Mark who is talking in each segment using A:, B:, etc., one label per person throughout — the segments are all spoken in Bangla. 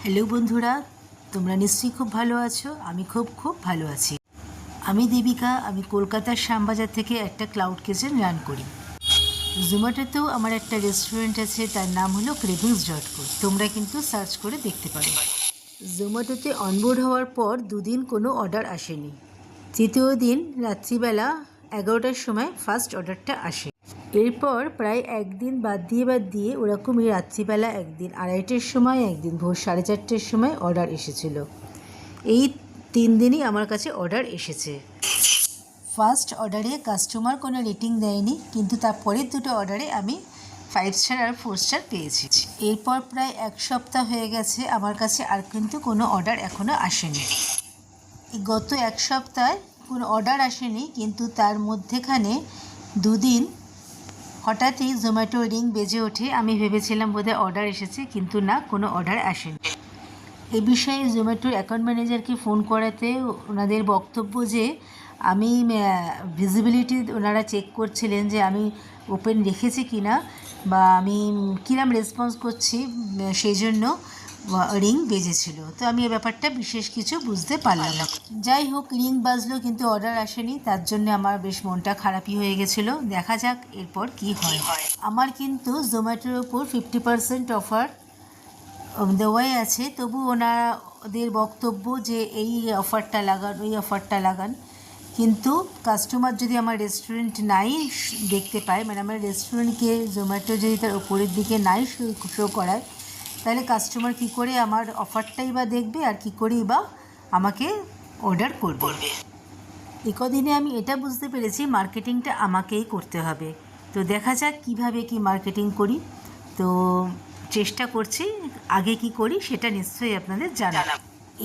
A: হ্যালো বন্ধুরা, তোমরা নিশ্চয়ই খুব ভালো আছো। আমি খুব ভালো আছি। আমি দেবিকা। আমি কলকাতার শ্যামবাজার থেকে একটা ক্লাউড কিচেন রান করি। জোম্যাটোতেও আমার একটা রেস্টুরেন্ট আছে, তার নাম হলো cravings.co। তোমরা কিন্তু সার্চ করে দেখতে পারো। জোম্যাটোতে অনবোর্ড হওয়ার পর দুদিন কোনো অর্ডার আসেনি। তৃতীয় দিন রাত্রিবেলা 11টার সময় ফার্স্ট অর্ডারটা আসে। এরপর প্রায় একদিন বাদ দিয়ে ওরকমই রাত্রিবেলা একদিন 2:30টার সময়, একদিন ভোর 4:30টার সময় অর্ডার এসেছিল। এই 3 দিনই আমার কাছে অর্ডার এসেছে। ফার্স্ট অর্ডারে কাস্টমার কোনো রেটিং দেয়নি, কিন্তু তারপরের দুটো অর্ডারে আমি 5 স্টার আর 4 স্টার পেয়েছি। এরপর প্রায় 1 সপ্তাহ হয়ে গেছে, আমার কাছে আর কিন্তু কোনো অর্ডার এখনও আসেনি। গত 1 সপ্তাহে কোনো অর্ডার আসেনি, কিন্তু তার মধ্যেখানে দুদিন হঠাৎই জোম্যাটো রিং বেজে ওঠে। আমি ভেবেছিলাম বোধহয় অর্ডার এসেছে, কিন্তু না, কোনো অর্ডার আসেনি। এ বিষয়ে জোম্যাটোর অ্যাকাউন্ট ম্যানেজারকে ফোন করাতে ওনাদের বক্তব্য যে আমি ভিজিবিলিটি ওনারা চেক করছিলেন যে আমি ওপেন রেখেছি কি না, বা আমি কিরম রেসপন্স করছি, সেই জন্য রিং বেজেছিল। তো আমি এই ব্যাপারটা বিশেষ কিছু বুঝতে পারলাম না। যাই হোক, রিং বাজলো কিন্তু অর্ডার আসেনি, তার জন্য আমার বেশ মনটা খারাপই হয়ে গেছিলো। দেখা যাক এরপর কি হয়। আমার কিন্তু জোম্যাটোর ওপর 50% অফার দেওয়াই আছে, তবু ওনাদের বক্তব্য যে এই অফারটা লাগান, ওই অফারটা লাগান। কিন্তু কাস্টমার যদি আমার রেস্টুরেন্ট নাই দেখতে পায়, মানে আমার রেস্টুরেন্টকে জোম্যাটো যদি তার ওপরের দিকে নাই শো করায়, তাহলে কাস্টমার কী করে আমার অফারটাই বা দেখবে, আর কী করেই বা আমাকে অর্ডার করবে। কদিনে আমি এটা বুঝতে পেরেছি মার্কেটিংটা আমাকেই করতে হবে। তো দেখা যাক কীভাবে কি মার্কেটিং করি। তো চেষ্টা করছি, আগে কি করি সেটা নিশ্চয়ই আপনাদের জানাবো।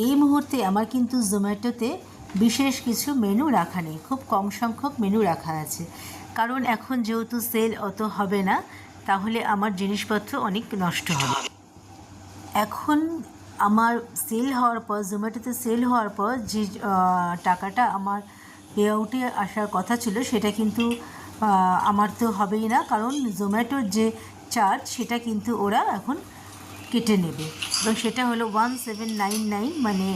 A: এই মুহূর্তে আমার কিন্তু জোম্যাটোতে বিশেষ কিছু মেনু রাখা নেই, খুব কম সংখ্যক মেনু রাখা আছে। কারণ এখন যেহেতু সেল অত হবে না, তাহলে আমার জিনিসপত্র অনেক নষ্ট হবে। এখন আমার সেল হওয়ার পর, জোম্যাটোতে সেল হওয়ার পর যে টাকাটা আমার পে আউটে আসার কথা ছিল, সেটা কিন্তু আমার তো হবেই না, কারণ জোম্যাটোর যে চার্জ সেটা কিন্তু ওরা এখন কেটে নেবে, এবং সেটা হলো 1799, মানে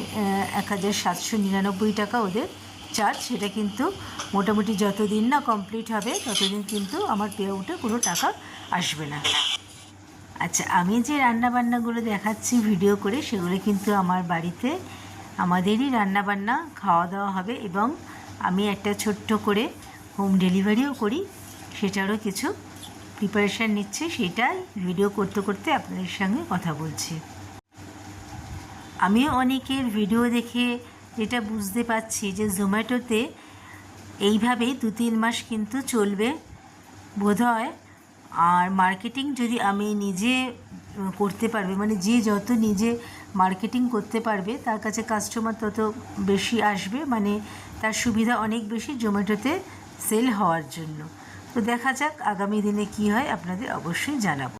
A: 1799 টাকা ওদের চার্জ। সেটা কিন্তু মোটামুটি যতদিন না কমপ্লিট হবে ততদিন কিন্তু আমার পে আউটে কোনো টাকা আসবে না। আচ্ছা, আমি যে রান্নাবান্নাগুলো দেখাচ্ছি ভিডিও করে, সেগুলো কিন্তু আমার বাড়িতে আমাদেরই রান্নাবান্না, খাওয়া দাওয়া হবে, এবং আমি একটা ছোট্ট করে হোম ডেলিভারিও করি, সেটারও কিছু প্রিপারেশান নিচ্ছি। সেটাই ভিডিও করতে করতে আপনাদের সঙ্গে কথা বলছি। আমিও অনেকের ভিডিও দেখে যেটা বুঝতে পারছি যে জোম্যাটোতে এইভাবেই 2-3 মাস কিন্তু চলবে বোধহয়। আর মার্কেটিং যদি আমি নিজে করতে পারবে, মানে যে যত নিজে মার্কেটিং করতে পারবে তার কাছে কাস্টমার তত বেশি আসবে, মানে তার সুবিধা অনেক বেশি জোম্যাটোতে সেল হওয়ার জন্য। তো দেখা যাক আগামী দিনে কি হয়, আপনাদের অবশ্যই জানাবো।